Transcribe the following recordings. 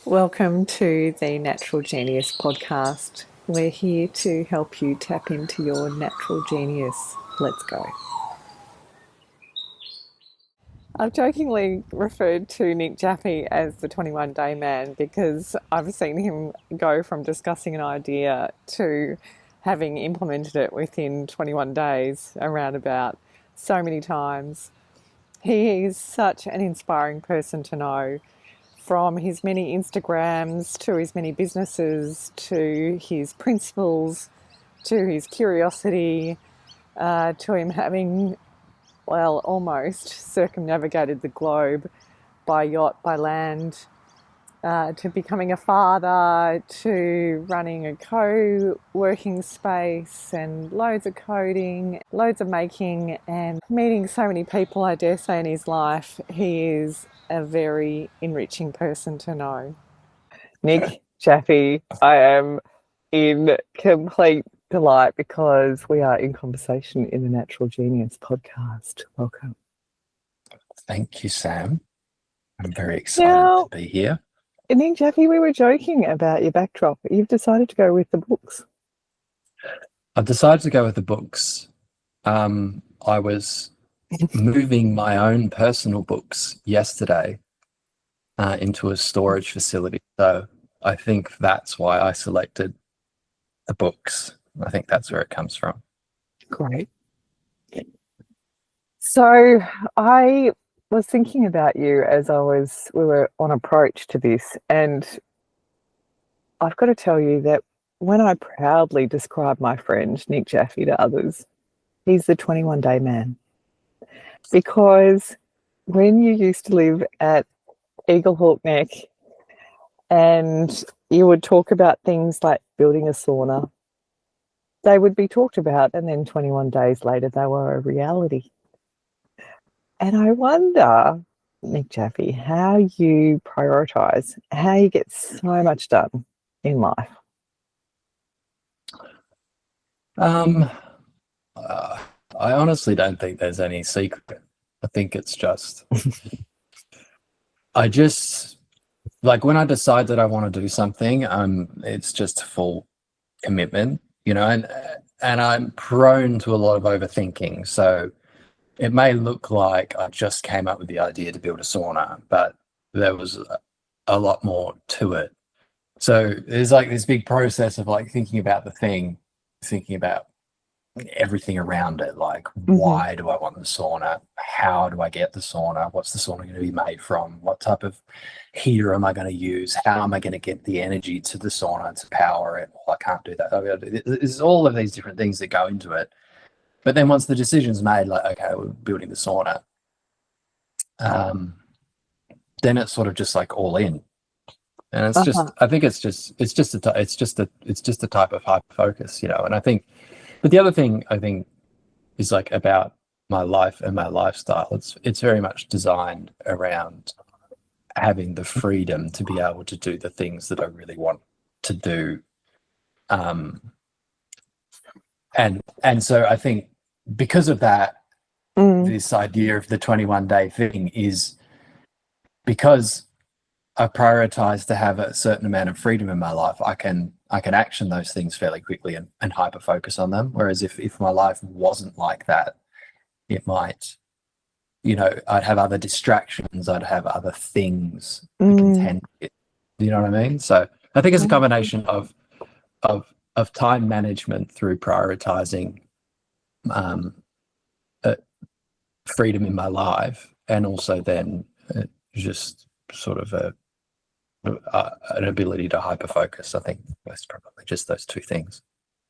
Welcome to the Natural Genius podcast. We're here to help you tap into your natural genius. Let's go. I've jokingly referred to Nick Jaffe as the 21 day man because I've seen him go from discussing an idea to having implemented it within 21 days around about so many times. He is such an inspiring person to know, from his many Instagrams to his many businesses to his principles to his curiosity to him having, well, almost circumnavigated the globe by yacht, by land, to becoming a father, to running a co-working space and loads of coding, loads of making, and meeting so many people, I dare say, in his life. He is a very enriching person to know. Nick Jaffe, I am in complete delight because we are in conversation in the Natural Genius podcast. Welcome. Thank you, Sam. I'm very excited to be here. Nick Jaffe, we were joking about your backdrop. You've decided to go with the books. I've decided to go with the books. I was moving my own personal books yesterday into a storage facility. So I think that's why I selected the books. I think that's where it comes from. Great. So I was thinking about you as we were on approach to this, and I've got to tell you that when I proudly describe my friend Nick Jaffe to others, he's the 21 day man. Because when you used to live at Eagle Hawk Neck and you would talk about things like building a sauna, they would be talked about, and then 21 days later they were a reality. And I wonder, Nick Jaffe, how you prioritise, how you get so much done in life. I honestly don't think there's any secret. I think it's just, like when I decide that I want to do something, it's just full commitment, and I'm prone to a lot of overthinking. So it may look like I just came up with the idea to build a sauna, but there was a lot more to it. So there's like this big process of like thinking about the thing, thinking about everything around it, like why do I want the sauna? How do I get the sauna? What's the sauna going to be made from? What type of heater am I going to use? How am I going to get the energy to the sauna to power it? Well, I can't do that. There's all of these different things that go into it. But then once the decision's made, like, okay, we're building the sauna, then it's sort of just like all in. And it's just, I think it's just a type of hyper focus, and I think, but the other thing I think is like about my life and my lifestyle, it's very much designed around having the freedom to be able to do the things that I really want to do. And so I think because of that, this idea of the 21 day thing is because I prioritize to have a certain amount of freedom in my life, I can action those things fairly quickly and hyper focus on them. Whereas if my life wasn't like that, it might, I'd have other distractions, I'd have other things to contend with. You know what I mean? So I think it's a combination of time management through prioritizing freedom in my life, and also then just sort of an ability to hyper focus. I think that's probably just those two things.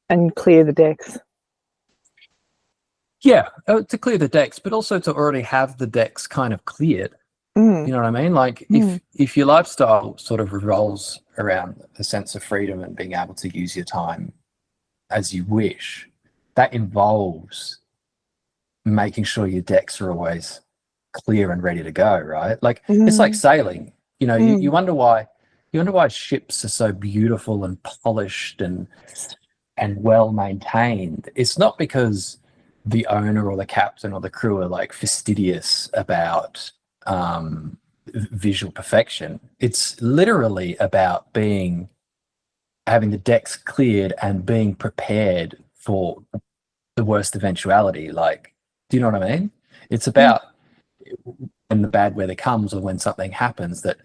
And clear the decks. Yeah, to clear the decks, but also to already have the decks kind of cleared. You know what I mean? Like if your lifestyle sort of revolves around a sense of freedom and being able to use your time as you wish, that involves making sure your decks are always clear and ready to go, right? Like it's like sailing. You wonder why ships are so beautiful and polished and well maintained. It's not because the owner or the captain or the crew are like fastidious about visual perfection. It's literally about having the decks cleared and being prepared for the worst eventuality. Like, do you know what I mean? It's Mm. about when the bad weather comes or when something happens, that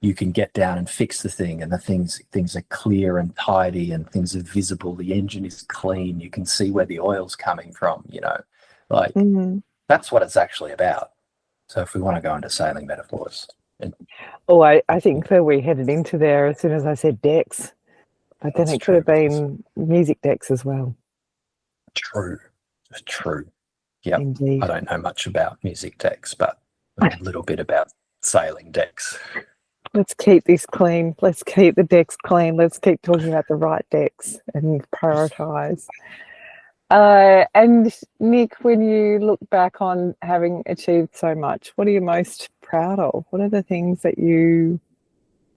you can get down and fix the thing, and the things are clear and tidy, and things are visible. The engine is clean. You can see where the oil's coming from, like Mm. that's what it's actually about. So if we want to go into sailing metaphors, Oh, I think that we headed into there as soon as I said decks, but then that's it could have true. been music decks as well. True. True. Yep. I Indeed. don't know much about music decks, but a little bit about sailing decks. Let's keep this clean. Let's keep the decks clean. Let's keep talking about the right decks and prioritize. And Nick, when you look back on having achieved so much, what are you most proud of? What are the things that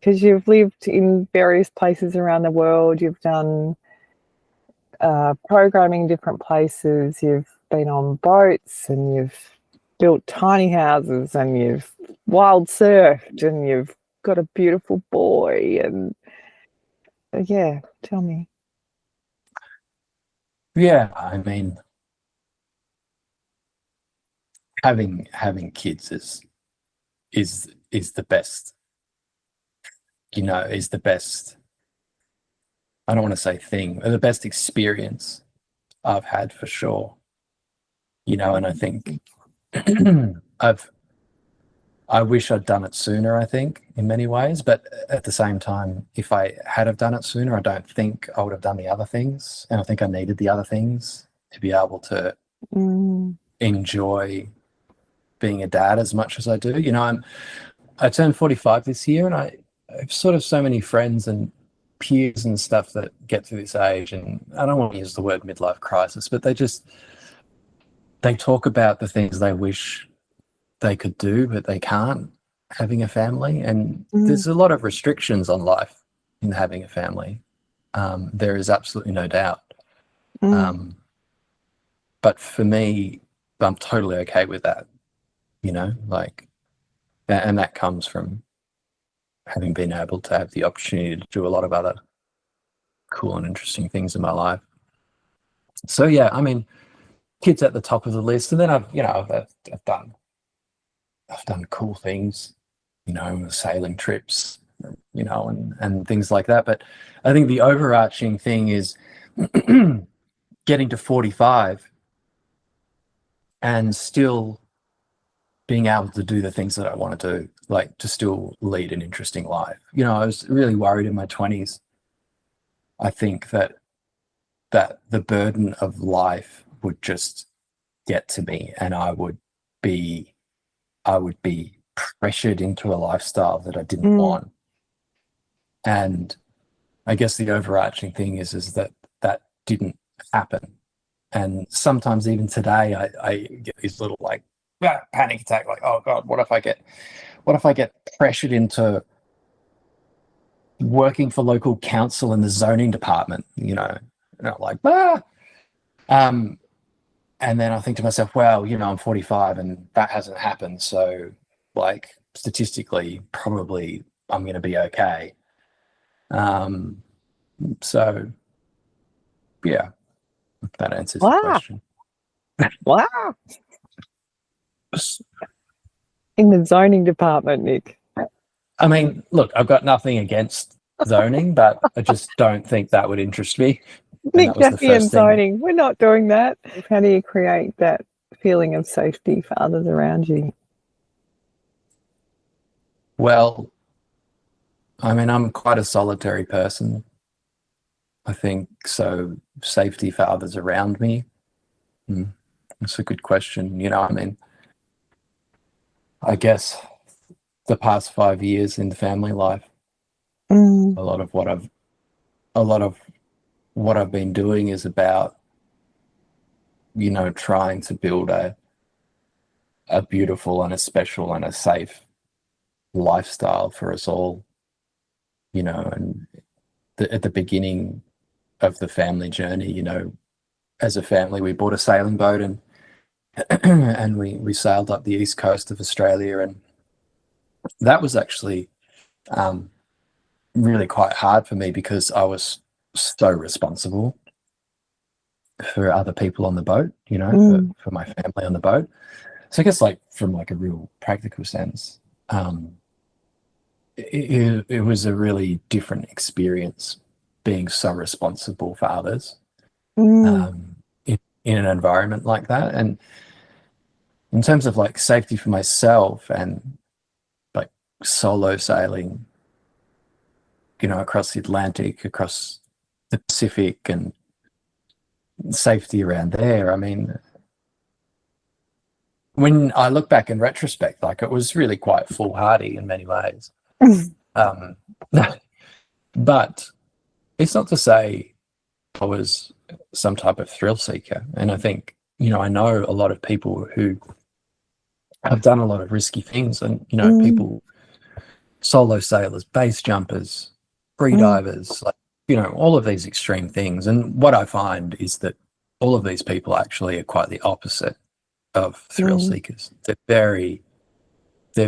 because you've lived in various places around the world, you've done programming in different places, you've been on boats and you've built tiny houses and you've wild surfed and you've got a beautiful boy and yeah, tell me. Yeah, I mean, having kids is the best, is the best. I don't want to say thing, but the best experience I've had for sure. And I think I've I wish I'd done it sooner, I think, in many ways. But at the same time, if I had have done it sooner, I don't think I would have done the other things. And I think I needed the other things to be able to Mm. enjoy being a dad as much as I do. I turned 45 this year, and I have sort of so many friends and peers and stuff that get to this age, and I don't want to use the word midlife crisis, but they talk about the things they wish they could do, but they can't, having a family. And Mm. there's a lot of restrictions on life in having a family. There is absolutely no doubt. Mm. Um, but for me, I'm totally okay with that, like that. And that comes from having been able to have the opportunity to do a lot of other cool and interesting things in my life. So yeah, I mean, kids at the top of the list. And then I've done cool things, sailing trips, and things like that. But I think the overarching thing is getting to 45 and still being able to do the things that I want to do, like to still lead an interesting life. I was really worried in my 20s. I think that the burden of life would just get to me, and I would be pressured into a lifestyle that I didn't Mm. want. And I guess the overarching thing is that that didn't happen. And sometimes even today, I get these little like panic attack, like, oh God, what if I get pressured into working for local council in the zoning department, and I'm like, um, and then I think to myself, well, I'm 45 and that hasn't happened. So like statistically, probably I'm going to be okay. Um, so yeah, that answers your Wow. question. Wow. In the zoning department, Nick. I mean, look, I've got nothing against zoning, but I just don't think that would interest me. And Nick that was the Jaffe and first thing. zoning. We're not doing that. How do you create that feeling of safety for others around you? Well, I mean, I'm quite a solitary person, I think. So safety for others around me. That's a good question. I mean, I guess the past 5 years in the family life, Mm. a lot of what I've a lot of what I've been doing is about, trying to build a beautiful and a special and a safe lifestyle for us all, and at the beginning of the family journey, as a family, we bought a sailing boat and and we sailed up the east coast of Australia, and that was actually really quite hard for me because I was so responsible for other people on the boat, you know, for my family on the boat. So I guess like from like a real practical sense, it was a really different experience being so responsible for others in an environment like that. And in terms of like safety for myself and like solo sailing, you know, across the Atlantic, across the Pacific, and safety around there, I mean, when I look back in retrospect, like it was really quite foolhardy in many ways. Um, but it's not to say I was some type of thrill seeker. And I think, you know, I know a lot of people who have done a lot of risky things, and, you know, people, solo sailors, base jumpers, free divers, like, you know, all of these extreme things. And what I find is that all of these people actually are quite the opposite of thrill seekers. They're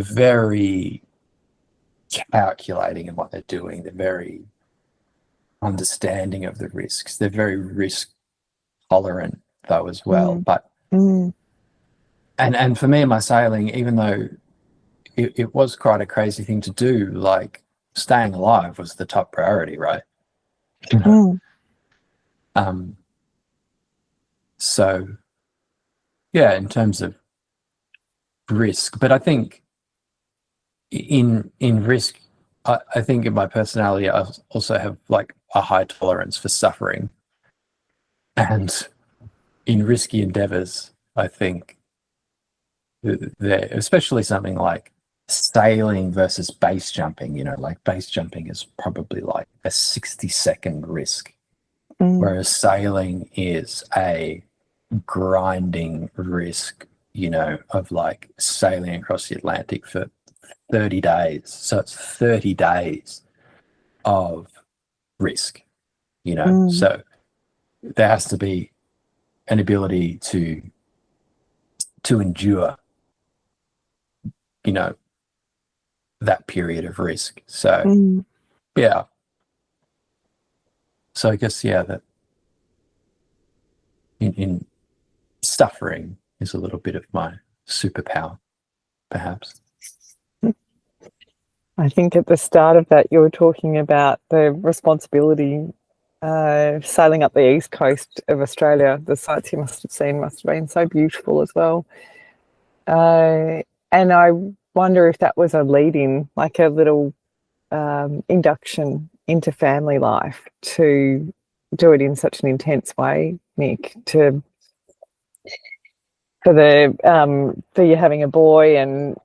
very calculating in what they're doing. They're very understanding of the risks. They're very risk tolerant though as well. But and for me and my sailing, even though it was quite a crazy thing to do, like staying alive was the top priority, right? You know? So yeah, in terms of risk, but I think in risk, I think in my personality, I also have like a high tolerance for suffering, and in risky endeavors, I think there, especially something like sailing versus base jumping, you know, like base jumping is probably like a 60-second risk, whereas sailing is a grinding risk, you know, of like sailing across the Atlantic for 30 days. So it's 30 days of risk, you know. So there has to be an ability to endure, you know, that period of risk. So yeah. So I guess, yeah, that in suffering is a little bit of my superpower, perhaps. I think at the start of that, you were talking about the responsibility sailing up the east coast of Australia. The sights you must have seen must have been so beautiful as well. And I wonder if that was a lead-in, like a little induction into family life, to do it in such an intense way, Nick, for you having a boy and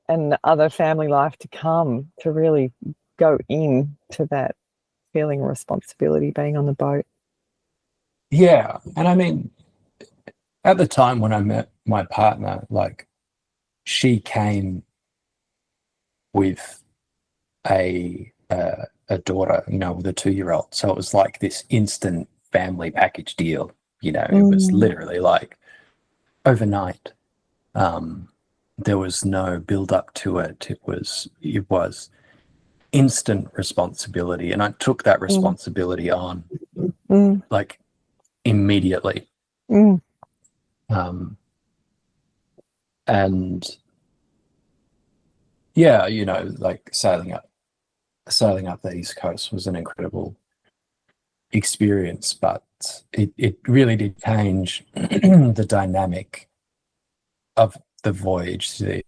other family life to come, to really go in to that feeling of responsibility being on the boat. Yeah. And I mean, at the time when I met my partner, like she came with a daughter, you know, with a 2-year-old. So it was like this instant family package deal, you know. It was literally like overnight. There was no build up to it. It was instant responsibility, and I took that responsibility on like immediately. And yeah, you know, like sailing up the East Coast was an incredible experience, but it really did change the dynamic of the voyage, the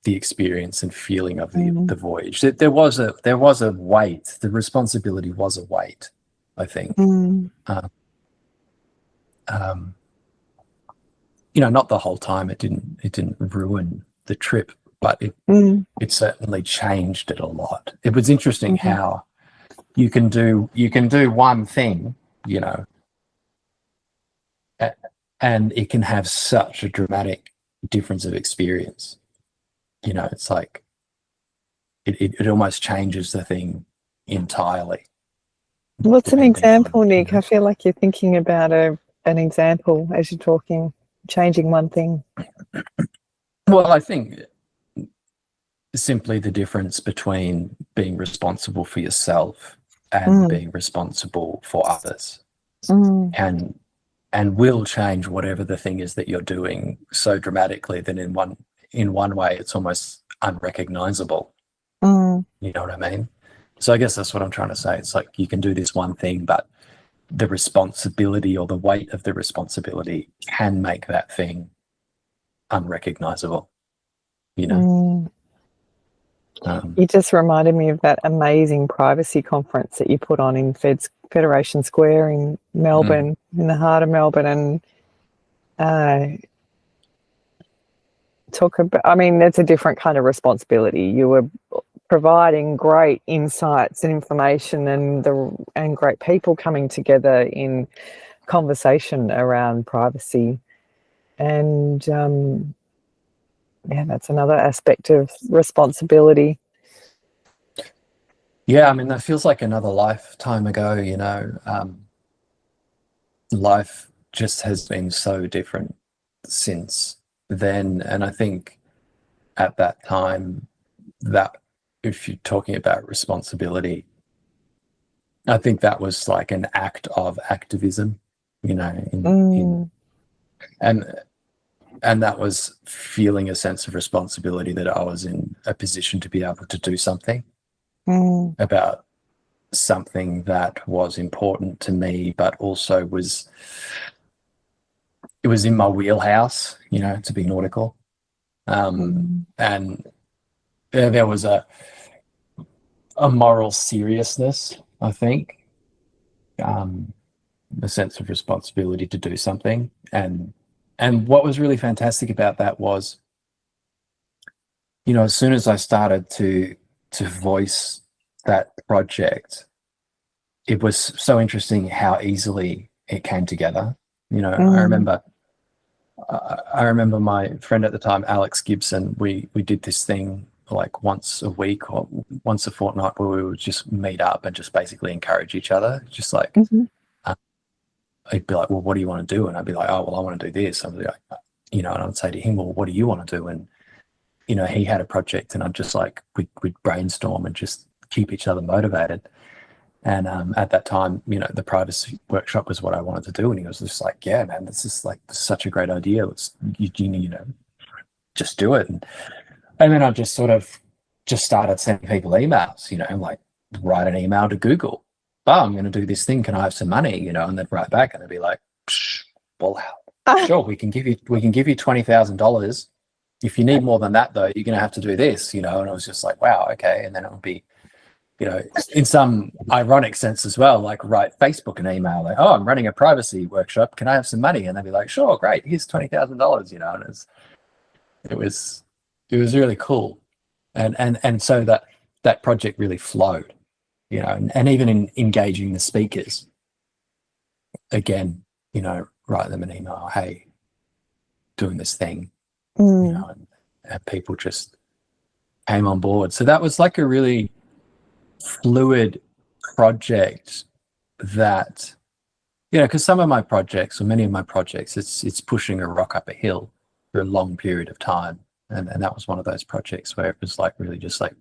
experience and feeling of the voyage. There was a weight. The responsibility was a weight, I think. You know, not the whole time. It didn't ruin the trip, but it certainly changed it a lot. It was interesting how you can do one thing, you know, and it can have such a dramatic difference of experience. You know, it's like it almost changes the thing entirely. What's an example, Nick? You know? I feel like you're thinking about an example as you're talking, changing one thing. Well, I think simply the difference between being responsible for yourself and Mm, being responsible for others mm, can and will change whatever the thing is that you're doing so dramatically that in one way it's almost unrecognizable. mm, You know what I mean? So I guess that's what I'm trying to say. It's like you can do this one thing, but the responsibility or the weight of the responsibility can make that thing unrecognizable, you know? mm. Um, You just reminded me of that amazing privacy conference that you put on in Federation Square in mm, Melbourne, in the heart of Melbourne, and uh, talk about. I mean, it's a different kind of responsibility. You were providing great insights and information, and great people coming together in conversation around privacy, and yeah, that's another aspect of responsibility. yeah, I mean, that feels like another lifetime ago, you know. Life just has been so different since then. And I think at that time, that if you're talking about responsibility, I think that was like an act of activism, you know, in Mm, and and that was feeling a sense of responsibility that I was in a position to be able to do something mm, about something that was important to me, but also it was in my wheelhouse, you know, to be nautical. mm, And there was a moral seriousness, I think, um, a sense of responsibility to do something. And what was really fantastic about that was, you know, as soon as I started to voice that project, it was so interesting how easily it came together. You know, mm, I remember my friend at the time, Alex Gibson. We did this thing like once a week or once a fortnight where we would just meet up and just basically encourage each other. Just like mhm. uh, he'd be like, "Well, what do you want to do?" And I'd be like, "Oh, well, I want to do this." I'd be like, you know, and I'd say to him, "Well, what do you want to do?" And you know, he had a project, and I'd just like we'd brainstorm and just keep each other motivated. And at that time, you know, the privacy workshop was what I wanted to do. And he was just like, "Yeah, man, this is like such a great idea. Let's you know, just do it." And then I just sort of just started sending people emails, you know, like write an email to Google. Oh, I'm going to do this thing. Can I have some money? You know, and they'd write back and they'd be like, well, Ah, sure, we can give you $20,000. If you need more than that, though, you're going to have to do this, you know. And I was just like, wow, okay. And then it would be, you know, in some ironic sense as well, like write Facebook an email, like, oh, I'm running a privacy workshop. Can I have some money? And they'd be like, sure, great. Here's $20,000, you know. And it was, it was really cool. And so that project really flowed, you know, and even in engaging the speakers, again, you know, write them an email, hey, doing this thing, you mm, know, and people just came on board. So that was like a really fluid project that, you know, because some of my projects or many of my projects, it's pushing a rock up a hill for a long period of time. And that was one of those projects where it was like really just like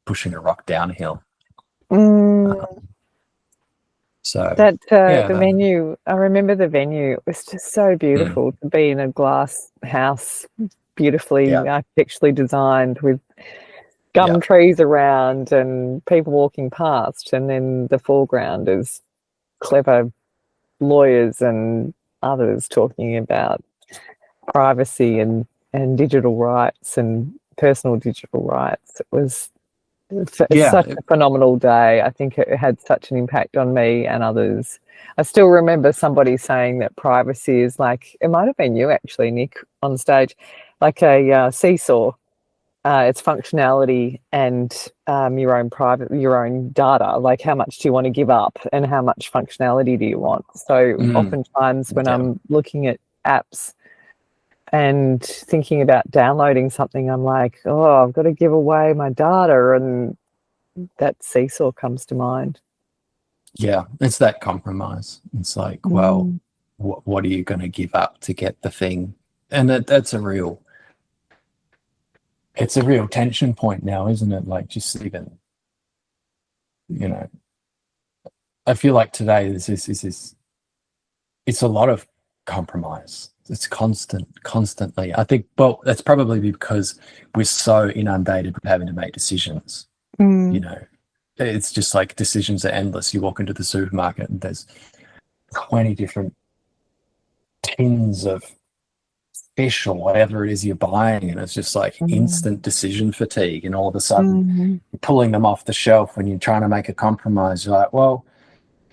pushing a rock downhill. mm. So That yeah, the venue, I remember the venue. It was just so mm, beautiful to be in a glass house, beautifully yeah, architecturally designed with yeah, gum trees around and people walking past, and then the foreground is clever lawyers and others talking about privacy and digital rights and personal digital rights. It was yeah, such a phenomenal day. I think it had such an impact on me and others. I still remember somebody saying that privacy is like, it might have been you actually, Nick, on stage, like a seesaw. It's functionality and your own data. Like, how much do you want to give up, and how much functionality do you want? So, mm, oftentimes when yeah, I'm looking at apps and thinking about downloading something, I'm like, oh, I've got to give away my data, and that seesaw comes to mind. yeah. It's that compromise. It's like, well, Mm, what are you going to give up to get the thing? And that's a real it's a real tension point now, isn't it? Like, just even, you know, I feel like today it's a lot of compromise. It's constantly. I think, well, that's probably because we're so inundated with having to make decisions. You Mm. know, it's just like decisions are endless. You walk into the supermarket and there's 20 different tins of fish or whatever it is you're buying, and it's just like Mm. instant decision fatigue. And all of a sudden, Mm. you're pulling them off the shelf when you're trying to make a compromise. You're like, well,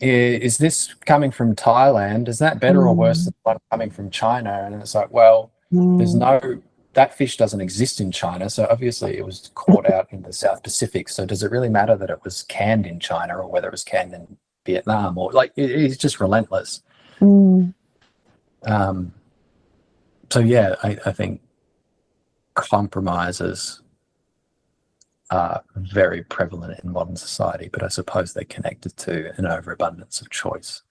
is this coming from Thailand? Is that better or worse Mm. than one coming from China? And it's like, well, there's Mm. no, that fish doesn't exist in China. So obviously it was caught out in the South Pacific. So does it really matter that it was canned in China or whether it was canned in Vietnam? Or like, it's just relentless. Mm. Um, so yeah, I think compromises are very prevalent in modern society, but I suppose they're connected to an overabundance of choice.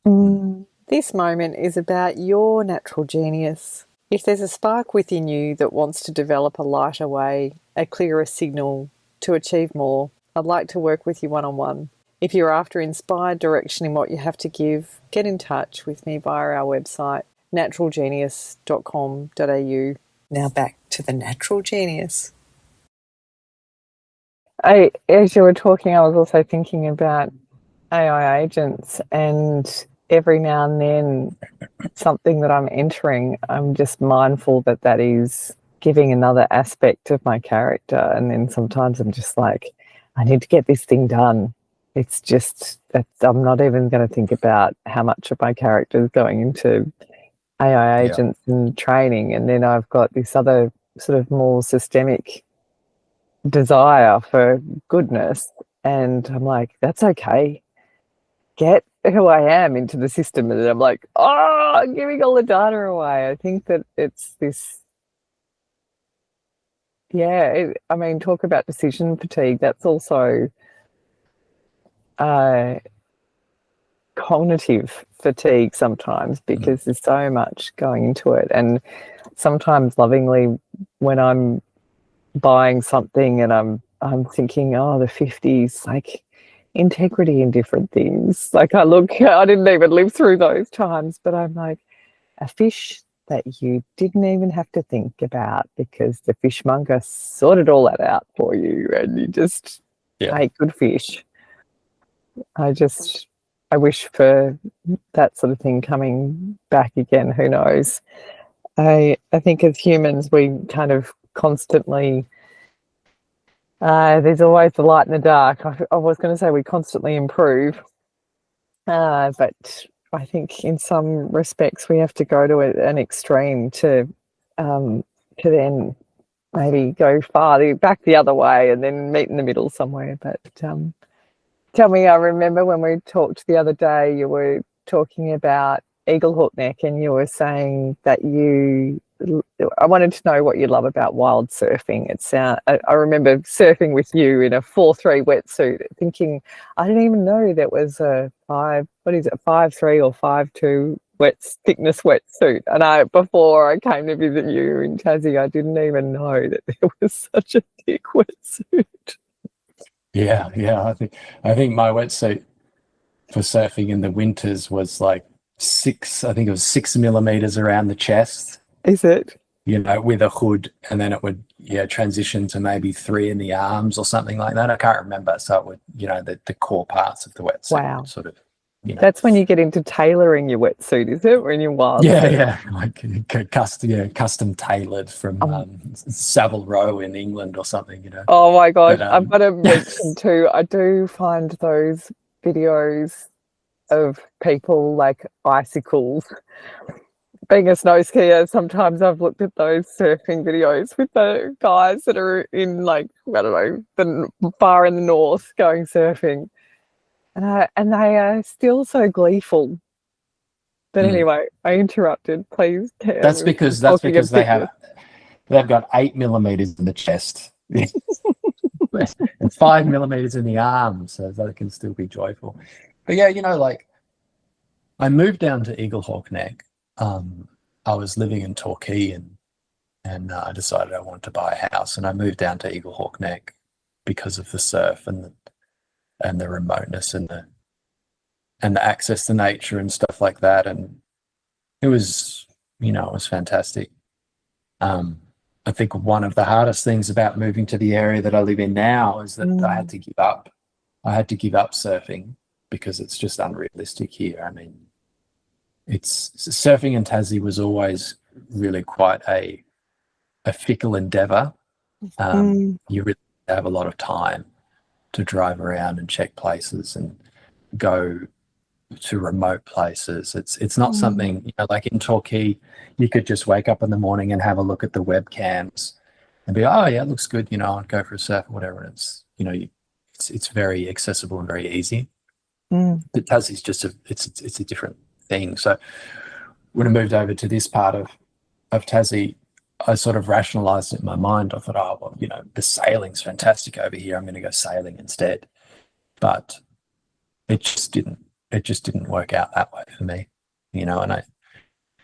Mm. This moment is about your natural genius. If there's a spark within you that wants to develop a lighter way, a clearer signal to achieve more, I'd like to work with you one-on-one. If you're after inspired direction in what you have to give, get in touch with me via our website, naturalgenius.com.au. Now back to the natural genius. As you were talking, I was also thinking about AI agents, and every now and then something that I'm entering, I'm just mindful that that is giving another aspect of my character. And then sometimes I'm just like, I need to get this thing done. It's just that I'm not even going to think about how much of my character is going into AI Yeah. agents and training. And then I've got this other sort of more systemic desire for goodness. And I'm like, that's okay. Get who I am into the system. And then I'm like, oh, I'm giving all the data away. I think that it's this, I mean, talk about decision fatigue. That's also uh, cognitive fatigue sometimes Mm. because there's so much going into it. And sometimes lovingly, when I'm buying something and I'm thinking, oh, the 50s, like integrity in different things. Like I didn't even live through those times, but I'm like, a fish that you didn't even have to think about because the fishmonger sorted all that out for you and you just Yeah. ate good fish. I wish for that sort of thing coming back again. Who knows? I think as humans, we kind of constantly, there's always the light in the dark. I was going to say we constantly improve, but I think in some respects we have to go to an extreme to then maybe go far back the other way and then meet in the middle somewhere. But tell me, I remember when we talked the other day, you were talking about eagle neck, and you were saying that I wanted to know what you love about wild surfing. I remember surfing with you in a 4-3 wetsuit, thinking I didn't even know that was a what is it, 5-3 or 5-2 thickness wetsuit. And before I came to visit you in Tassie, I didn't even know that there was such a thick wetsuit. Yeah, yeah. I think my wetsuit for surfing in the winters was like I think it was 6 millimeters around the chest, Is it? with a hood, and then it would, transition to maybe 3 in the arms or something like that. I can't remember. So it would, the core parts of the wetsuit would Wow. sort of, That's when you get into tailoring your wetsuit, is it? When you're wild yeah, surf. yeah, like custom tailored from Um, Savile Row in England or something. oh my gosh, But I've got to mention too, I do find those videos of people like icicles. Being a snow skier, sometimes I've looked at those surfing videos with the guys that are in like, I don't know, far in the north going surfing. And they are still so gleeful. But mm, anyway, I interrupted. Please tell that's me, we're because talking of thickness. they've got 8 millimeters in the chest. And 5 millimeters in the arm, so that it can still be joyful. But yeah, like I moved down to Eaglehawk Neck. I was living in Torquay, and and I decided I wanted to buy a house, and I moved down to Eagle Hawk Neck because of the surf and the remoteness and the access to nature and stuff like that. And it was, it was fantastic. I think one of the hardest things about moving to the area that I live in now is that I had to give up. I had to give up surfing because it's just unrealistic here. I mean, it's surfing in Tassie was always really quite a fickle endeavor. You really have a lot of time to drive around and check places and go to remote places. It's not something, like in Torquay, you could just wake up in the morning and have a look at the webcams and be, oh yeah, it looks good, I'd go for a surf or whatever. And it's very accessible and very easy. But Tassie's just it's a different thing. So when I moved over to this part of Tassie, I sort of rationalized it in my mind. I thought, oh, well, the sailing's fantastic over here. I'm going to go sailing instead. But it just didn't work out that way for me, and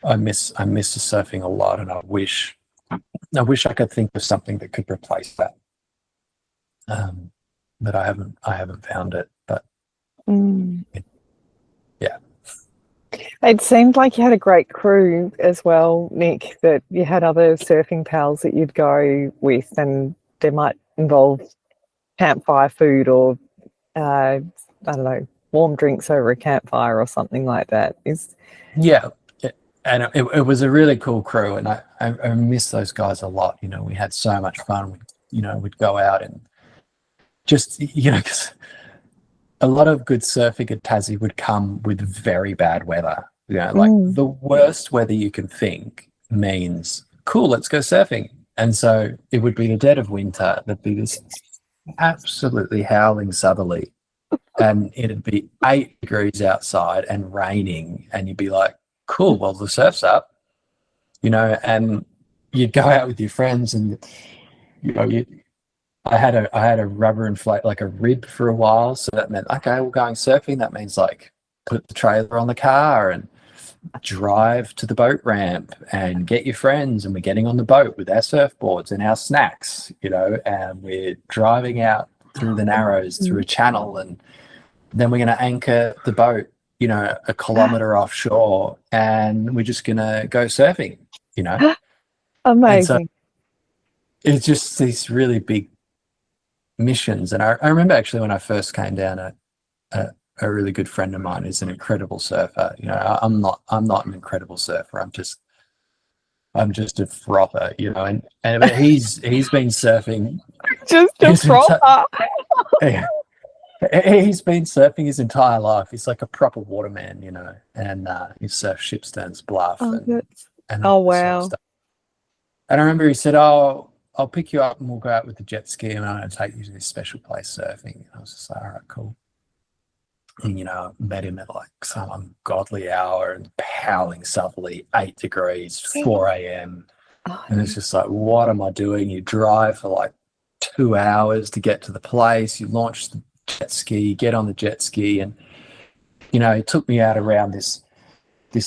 I miss surfing a lot, and I wish I could think of something that could replace that. But I haven't found it. But yeah. It seemed like you had a great crew as well, Nick, that you had other surfing pals that you'd go with, and they might involve campfire food or, I don't know, warm drinks over a campfire or something like that. Yeah. And it was a really cool crew, and I miss those guys a lot. We had so much fun. We'd go out and just, because a lot of good surfing at Tassie would come with very bad weather. Like the worst weather you can think means, cool, let's go surfing. And so it would be the dead of winter. There'd be this absolutely howling southerly, and it'd be 8 degrees outside and raining, and you'd be like, cool, well, the surf's up, and you'd go out with your friends, and I had a rubber inflate, like a rib, for a while, so that meant, okay, we're going surfing. That means like put the trailer on the car and drive to the boat ramp and get your friends, and we're getting on the boat with our surfboards and our snacks, and we're driving out through the Narrows through a channel, and then we're going to anchor the boat, a kilometre offshore, and we're just going to go surfing, Amazing. And so it's just these really big missions. And I remember actually when I first came down, a really good friend of mine is an incredible surfer. I'm not an incredible surfer. I'm just a frother, and but he's been surfing Just a frother. He's been surfing his entire life. He's like a proper waterman, and he surfed Shipsterns Bluff and oh, all this sort of wow. stuff. And I remember he said, oh, I'll pick you up and we'll go out with the jet ski, and I'm going to take you to this special place surfing. And I was just like, all right, cool. And, I met him at like some ungodly hour and howling southerly, 8 degrees, 4 a.m. And it's just like, what am I doing? You drive for like 2 hours to get to the place. You launch the jet ski, get on the jet ski, and it took me out around this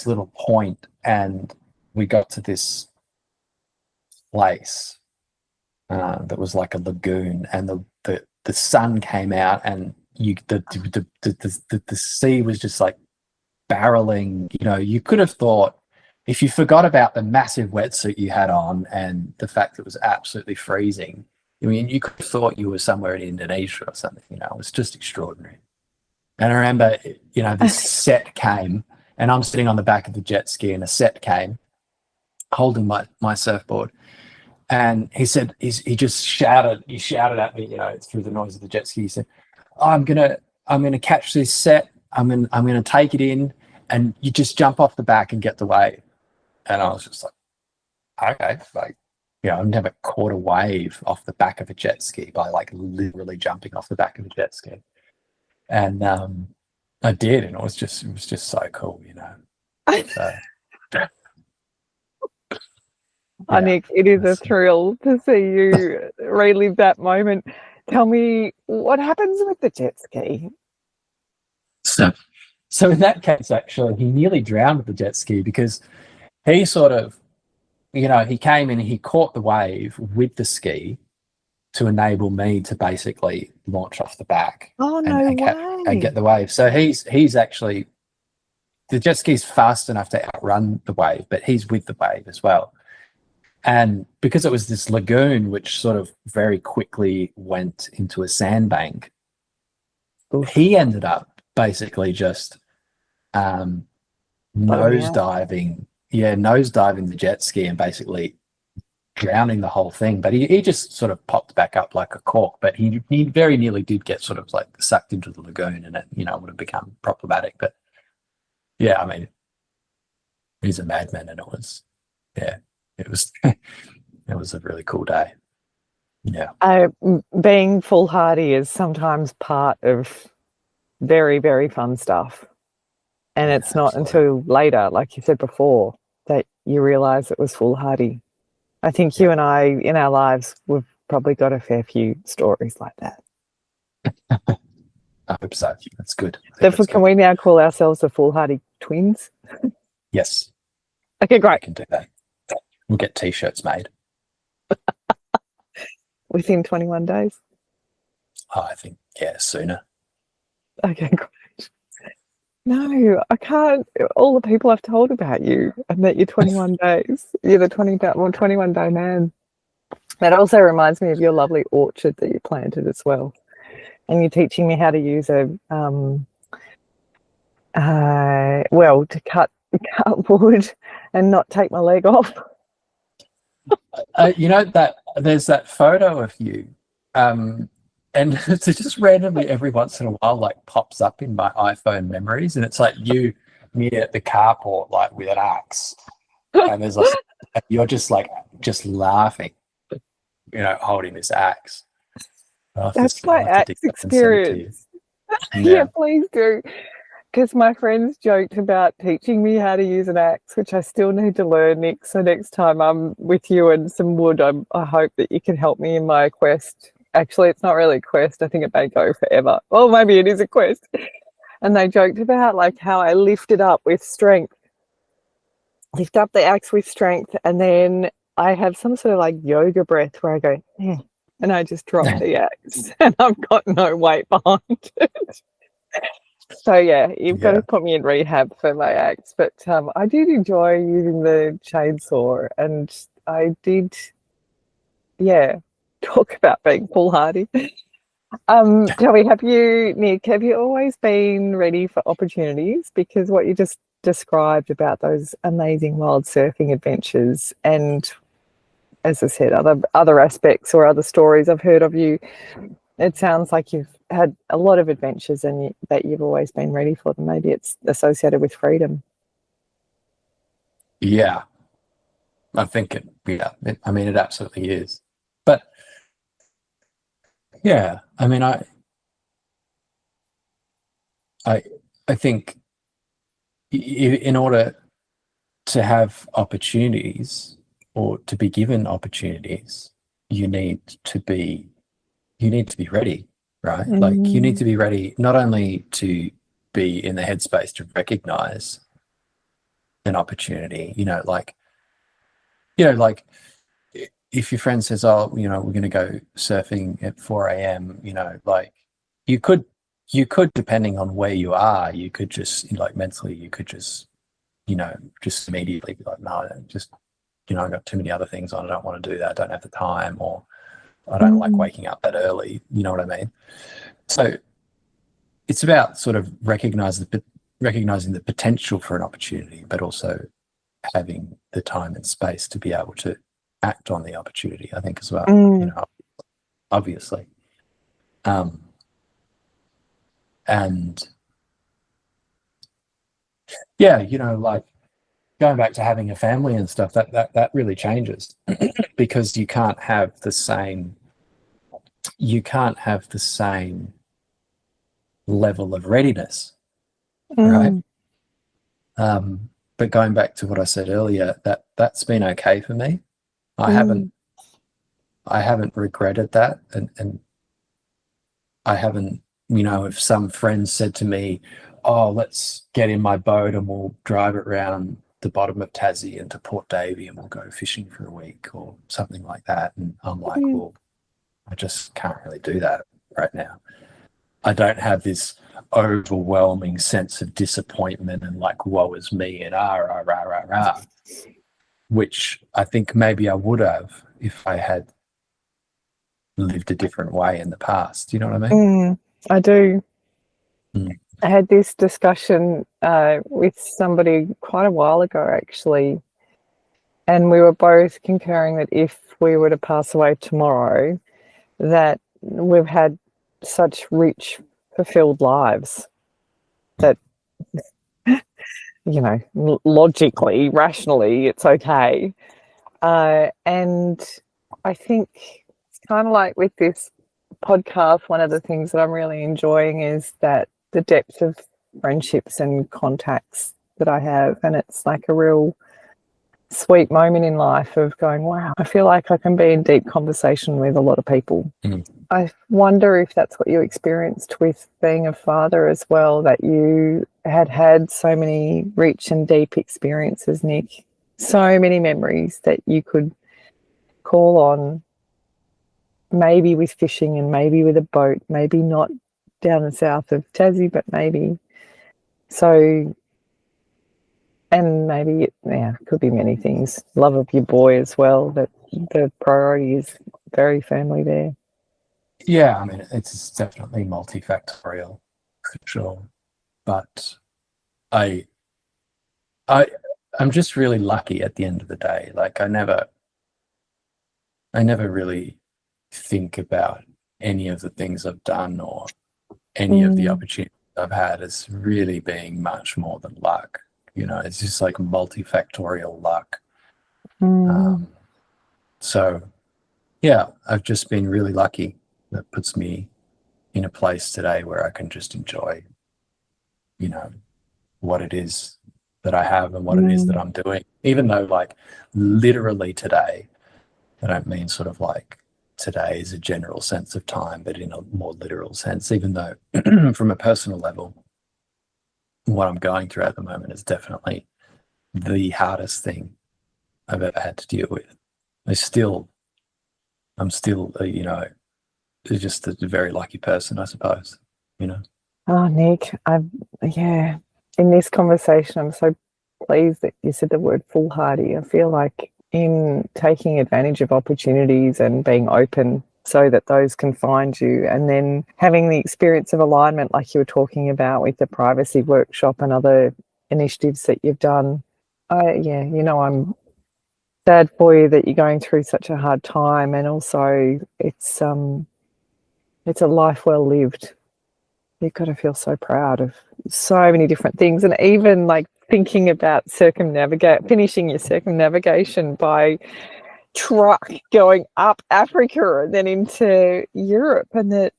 little point, and we got to this place that was like a lagoon, and the sun came out, and the sea was just like barreling. You could have thought, if you forgot about the massive wetsuit you had on and the fact that it was absolutely freezing, I mean, you could have thought you were somewhere in Indonesia or something. It was just extraordinary. And I remember, this set came, and I'm sitting on the back of the jet ski, and a set came holding my surfboard. And he said, he shouted at me, through the noise of the jet ski. He said, oh, I'm gonna catch this set. I'm gonna take it in, and you just jump off the back and get the wave. And I was just like, okay, like, I've never caught a wave off the back of a jet ski by like literally jumping off the back of a jet ski. And I did, and it was just so cool, So, Yeah, Nick, it is a thrill to see you relive that moment. Tell me, what happens with the jet ski? So in that case, actually, he nearly drowned with the jet ski, because he sort of he came in and he caught the wave with the ski to enable me to basically launch off the back Oh, and no and get way. the wave. So he's actually, the jet ski's fast enough to outrun the wave, but he's with the wave as well. And because it was this lagoon, which sort of very quickly went into a sandbank, Oof, he ended up basically just bottoming out. nosediving the jet ski and basically drowning the whole thing. But he just sort of popped back up like a cork. But he very nearly did get sort of like sucked into the lagoon, and it would have become problematic. But yeah, I mean, he's a madman, and it was it was a really cool day. Yeah. Being foolhardy is sometimes part of very, very fun stuff. And it's not until later, like you said before, that you realize it was foolhardy. I think you and I, in our lives, we've probably got a fair few stories like that. I hope so. That's good. Therefore, can we now call ourselves the foolhardy twins? Yes. Okay, great. I can do that. We'll get t-shirts made. Within 21 days? Oh, I think, sooner. Okay, great. No, I can't. All the people I've told about you and that you're 21 days. You're the 21 day man. That also reminds me of your lovely orchard that you planted as well. And you're teaching me how to use to cut wood and not take my leg off. That there's that photo of you, and it's just randomly every once in a while like pops up in my iPhone memories, and it's like you near the carport like with an axe, and there's like you're just laughing, holding this axe. That's my axe experience. Yeah, please do. Because my friends joked about teaching me how to use an axe, which I still need to learn, Nick. So next time I'm with you and some wood, I hope that you can help me in my quest. Actually, it's not really a quest. I think it may go forever. Well, maybe it is a quest. And they joked about like how I lift it up with strength, lift up the axe with strength, and then I have some sort of like yoga breath where I go, and I just drop the axe, and I've got no weight behind it. So yeah, you've got to put me in rehab for my axe. But I did enjoy using the chainsaw, and I did, talk about being foolhardy. Nick, have you always been ready for opportunities? Because what you just described about those amazing wild surfing adventures, and as I said, other aspects or other stories I've heard of you, it sounds like you've had a lot of adventures and that you've always been ready for them. Maybe it's associated with freedom. Yeah, I think it absolutely is. But yeah, I mean, I think in order to have opportunities or to be given opportunities, you need to be ready, right? Like you need to be ready not only to be in the headspace to recognize an opportunity, like if your friend says, oh, we're going to go surfing at 4 a.m., like you could, depending on where you are, you could just like mentally, you could just, just immediately be like, no, just, I've got too many other things on. I don't want to do that. I don't have the time, or I don't like waking up that early. You know what I mean? So it's about sort of recognizing the potential for an opportunity, but also having the time and space to be able to act on the opportunity, I think, as well, obviously. And yeah, like going back to having a family and stuff, that really changes because you can't have the same level of readiness, right? But going back to what I said earlier, that's been okay for me. I haven't regretted that, and I haven't, if some friends said to me, oh, let's get in my boat and we'll drive it around the bottom of Tassie and to Port Davey and we'll go fishing for a week or something like that. And I'm like, well, I just can't really do that right now. I don't have this overwhelming sense of disappointment and like, woe is me and rah, rah, rah, rah, which I think maybe I would have if I had lived a different way in the past. You know what I mean? I do. Mm. I had this discussion with somebody quite a while ago, actually, and we were both concurring that if we were to pass away tomorrow, that we've had such rich, fulfilled lives that, you know, logically, rationally, it's okay. And I think it's kind of like with this podcast, one of the things that I'm really enjoying is that the depth of friendships and contacts that I have. And it's like a real sweet moment in life of going, wow, I feel like I can be in deep conversation with a lot of people. I wonder if that's what you experienced with being a father as well, that you had so many rich and deep experiences, Nick, so many memories that you could call on, maybe with fishing and maybe with a boat, maybe not down the south of Tassie, but maybe. So, and maybe, it could be many things. Love of your boy as well, that the priority is very firmly there. Yeah, I mean, it's definitely multifactorial for sure. But I'm just really lucky at the end of the day. Like I never really think about any of the things I've done or any of the opportunities I've had as really being much more than luck. You know, it's just like multifactorial luck. So yeah, I've just been really lucky. That puts me in a place today where I can just enjoy, you know, what it is that I have and what it is that I'm doing. Even though like literally today, I don't mean sort of like today is a general sense of time, but in a more literal sense, even though from a personal level, what I'm going through at the moment is definitely the hardest thing I've ever had to deal with. I'm still, you know, just a very lucky person, I suppose, you know. Oh, Nick, in this conversation, I'm so pleased that you said the word foolhardy. I feel like in taking advantage of opportunities and being open so that those can find you, and then having the experience of alignment like you were talking about with the privacy workshop and other initiatives that you've done. I'm sad for you that you're going through such a hard time, and also it's a life well lived. You've got to feel so proud of so many different things. And even like thinking about finishing your circumnavigation by truck going up Africa and then into Europe, and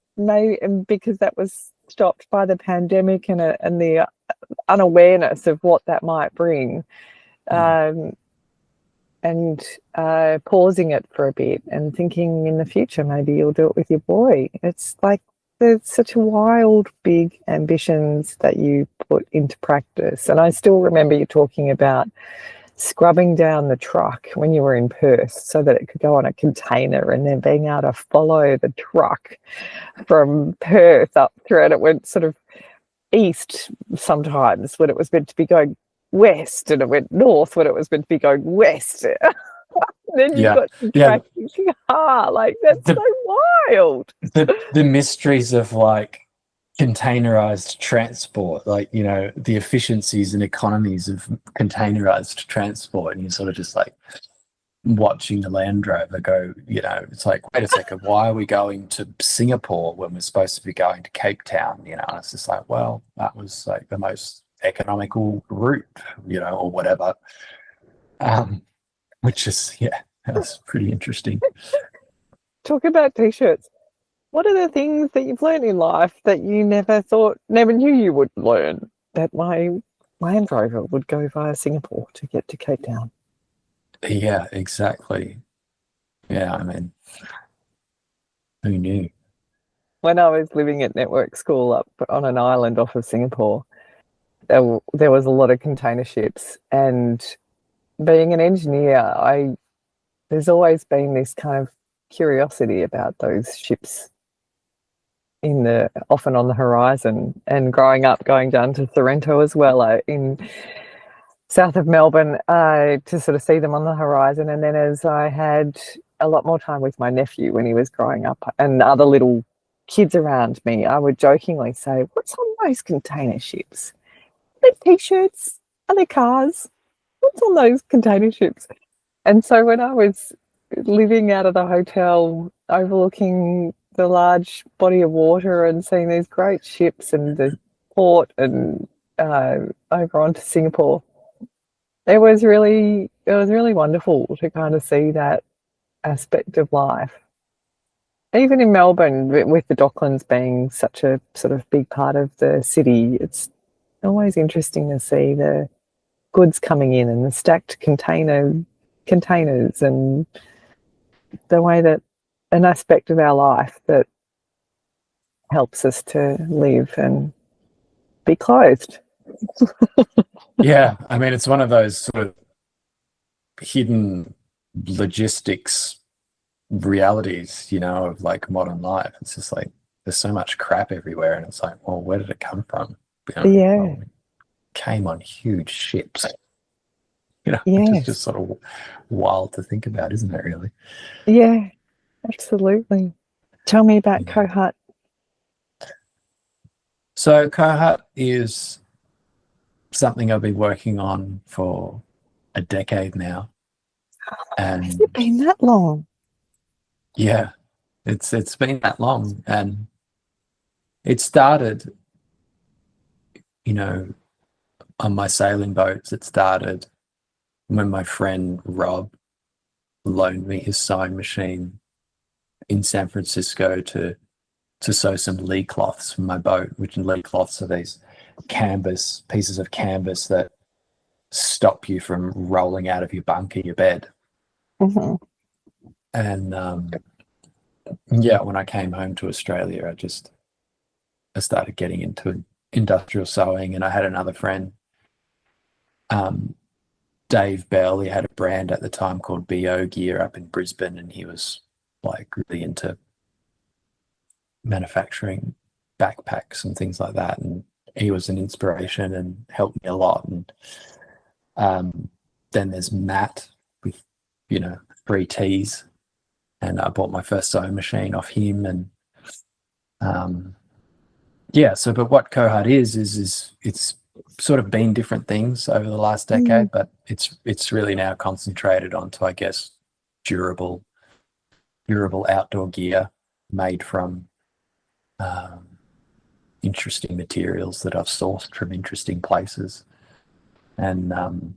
because that was stopped by the pandemic and the unawareness of what that might bring. And pausing it for a bit and thinking in the future, maybe you'll do it with your boy. It's like there's such wild, big ambitions that you put into practice. And I still remember you talking about scrubbing down the truck when you were in Perth so that it could go on a container, and then being able to follow the truck from Perth up through, and it went sort of east sometimes when it was meant to be going west, and it went north when it was meant to be going west. Then you've got some tracking car. Like, that's so wild. The mysteries of like containerized transport, like, you know, the efficiencies and economies of containerized transport, and you're sort of just like watching the Land Rover go, you know, it's like, wait a second, why are we going to Singapore when we're supposed to be going to Cape Town? You know, and it's just like, well, that was like the most economical route, you know, or whatever. Which is, that's pretty interesting. Talk about t-shirts. What are the things that you've learned in life that you never knew you would learn? That my Land Rover would go via Singapore to get to Cape Town. Yeah, exactly. Yeah, I mean, who knew? When I was living at network school up on an island off of Singapore, there was a lot of container ships, and being an engineer, there's always been this kind of curiosity about those ships often on the horizon. And growing up, going down to Sorrento as well, in south of Melbourne, to sort of see them on the horizon. And then as I had a lot more time with my nephew when he was growing up and other little kids around me, I would jokingly say, "What's on those container ships? Are they t-shirts? Are they cars? What's on those container ships?" And so when I was living out of the hotel overlooking the large body of water and seeing these great ships and the port and over onto Singapore, it was really wonderful to kind of see that aspect of life. Even in Melbourne, with the Docklands being such a sort of big part of the city, it's always interesting to see the goods coming in and the stacked containers and the way that an aspect of our life that helps us to live and be clothed. Yeah, I mean, it's one of those sort of hidden logistics realities, you know, of like modern life. It's just like there's so much crap everywhere, and it's like, well, where did it come from? You know, Yeah. well, it came on huge ships. You know, Yes. it's just sort of wild to think about, isn't it, really? Yeah, absolutely. Tell me about Kohutt. So Kohutt is something I've been working on for a decade now. And has it been that long? Yeah, it's been that long, and it started, you know, on my sailing boats. It started when my friend Rob loaned me his sewing machine in San Francisco to sew some lee cloths for my boat, which lee cloths are these pieces of canvas that stop you from rolling out of your bunk in your bed. Mm-hmm. And yeah, when I came home to Australia, I started getting into industrial sewing, and I had another friend, Dave Bell. He had a brand at the time called BO Gear up in Brisbane, and he was like really into manufacturing backpacks and things like that. And he was an inspiration and helped me a lot. And then there's Matt with, you know, 3Ts, and I bought my first sewing machine off him. And yeah, so but what Kohutt is it's sort of been different things over the last decade, but it's really now concentrated onto, I guess, durable outdoor gear made from interesting materials that I've sourced from interesting places. And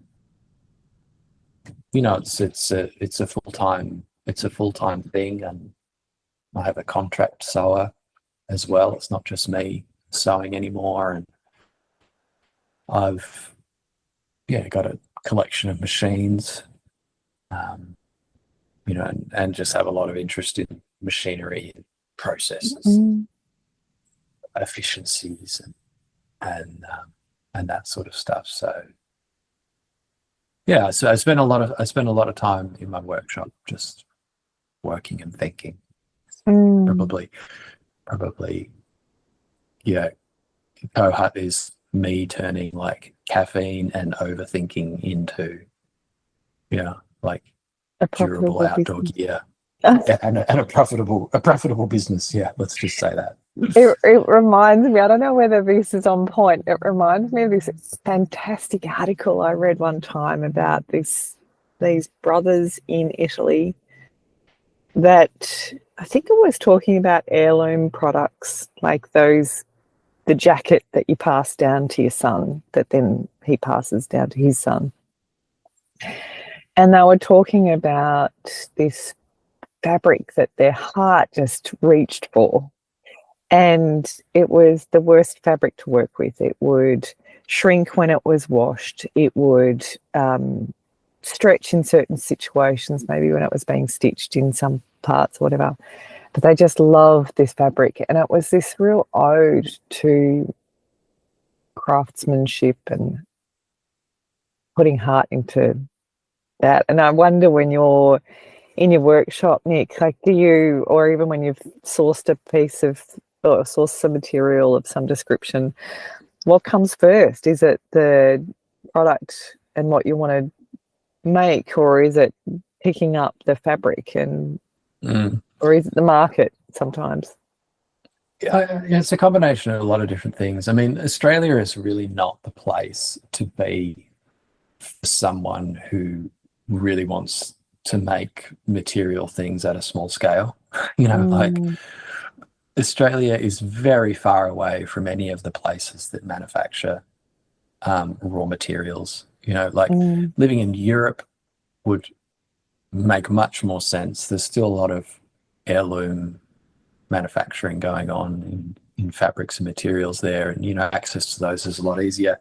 you know, it's a full-time thing, and I have a contract sewer as well. It's not just me sewing anymore, and I've got a collection of machines, you know, and just have a lot of interest in machinery and processes, efficiencies, and that sort of stuff. So yeah, so I spend a lot of time in my workshop just working and thinking. Probably, yeah. Kohutt is me turning like caffeine and overthinking into, you know, like A durable profitable outdoor business. gear. And a profitable business. Yeah, let's just say that. It reminds me, I don't know whether this is on point. It reminds me of this fantastic article I read one time about these brothers in Italy that I think it was talking about heirloom products, like the jacket that you pass down to your son, that then he passes down to his son. And they were talking about this fabric that their heart just reached for. And it was the worst fabric to work with. It would shrink when it was washed. It would stretch in certain situations, maybe when it was being stitched in some parts or whatever. But they just loved this fabric. And it was this real ode to craftsmanship and putting heart into that. And I wonder, when you're in your workshop, Nick, like, do you, or even when you've sourced a piece of, or sourced some material of some description, what comes first? Is it the product and what you want to make, or is it picking up the fabric, and or is it the market sometimes? It's a combination of a lot of different things. I mean, Australia is really not the place to be for someone who really wants to make material things at a small scale. Like, Australia is very far away from any of the places that manufacture raw materials. Like living in Europe would make much more sense. There's still a lot of heirloom manufacturing going on in fabrics and materials there, and access to those is a lot easier.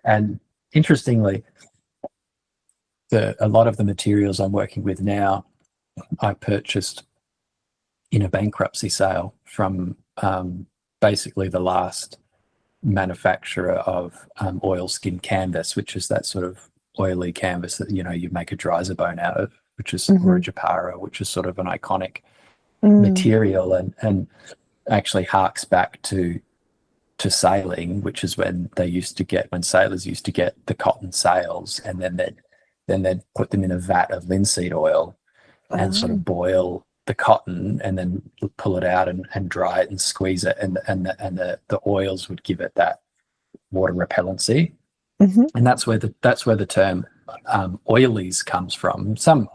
And interestingly, a lot of the materials I'm working with now, I purchased in a bankruptcy sale from basically the last manufacturer of oilskin canvas, which is that sort of oily canvas that you make a Dryzerbone out of, which is or a Japara, which is sort of an iconic material, and actually harks back to sailing, which is when sailors used to get the cotton sails, and then they'd put them in a vat of linseed oil and sort of boil the cotton, and then pull it out and dry it and squeeze it, and the oils would give it that water repellency. And that's where the term oilies comes from. Some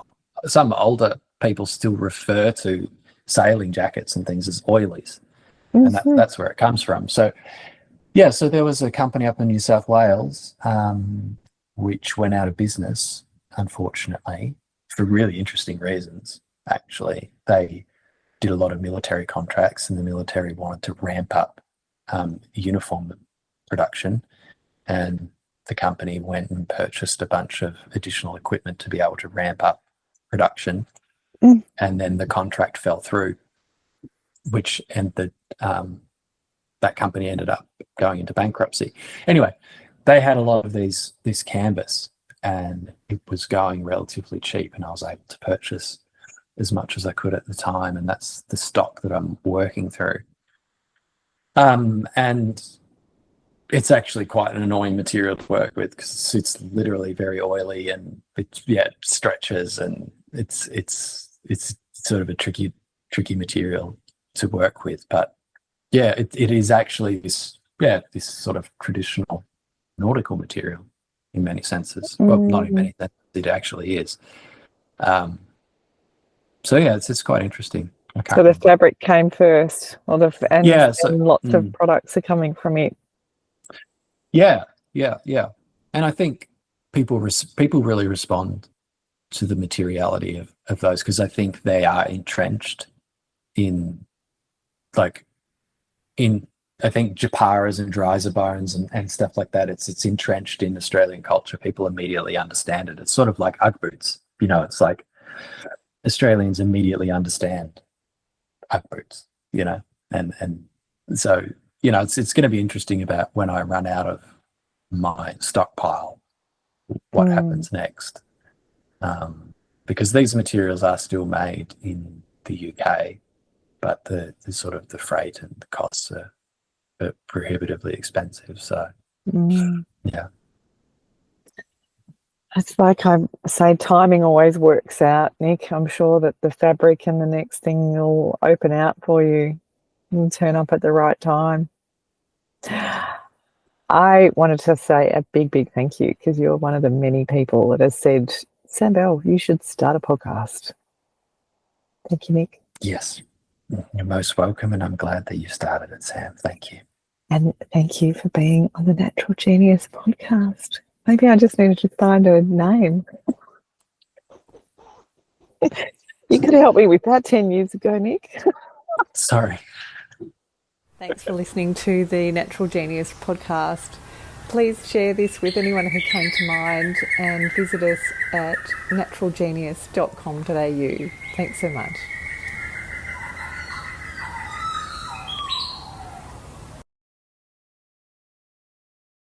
older people still refer to sailing jackets and things as oilies, and that's where it comes from. So there was a company up in New South Wales which went out of business, unfortunately, for really interesting reasons. Actually, they did a lot of military contracts, and the military wanted to ramp up uniform production, and the company went and purchased a bunch of additional equipment to be able to ramp up production, and then the contract fell through, that company ended up going into bankruptcy. Anyway, they had a lot of this canvas, and it was going relatively cheap, and I was able to purchase as much as I could at the time, and that's the stock that I'm working through. And it's actually quite an annoying material to work with, because it's literally very oily, and it stretches, and it's sort of a tricky material to work with. But it is actually this sort of traditional nautical material in many senses. Well, not in many senses, it actually is. It's quite interesting. So the fabric came first, and lots of products are coming from it. Yeah. And I think people really respond to the materiality of those, because I think they are entrenched in I think Japaras and Dryzerbones and stuff like that. It's entrenched in Australian culture. People immediately understand it. It's sort of like Ugg boots. It's like Australians immediately understand Ugg boots. And so it's going to be interesting about when I run out of my stockpile, what happens next, because these materials are still made in the UK, but the sort of the freight and the costs are prohibitively expensive. So it's like I say, timing always works out, Nick. I'm sure that the fabric and the next thing will open out for you and turn up at the right time. I wanted to say a big, big thank you, because you're one of the many people that has said, Sambel, you should start a podcast. Thank you, Nick. Yes, you're most welcome, and I'm glad that you started it, Sam. Thank you. And thank you for being on the Natural Genius podcast. Maybe I just needed to find a name. You could help me with that 10 years ago, Nick. Sorry. Thanks for listening to the Natural Genius podcast. Please share this with anyone who came to mind, and visit us at naturalgenius.com.au. Thanks so much.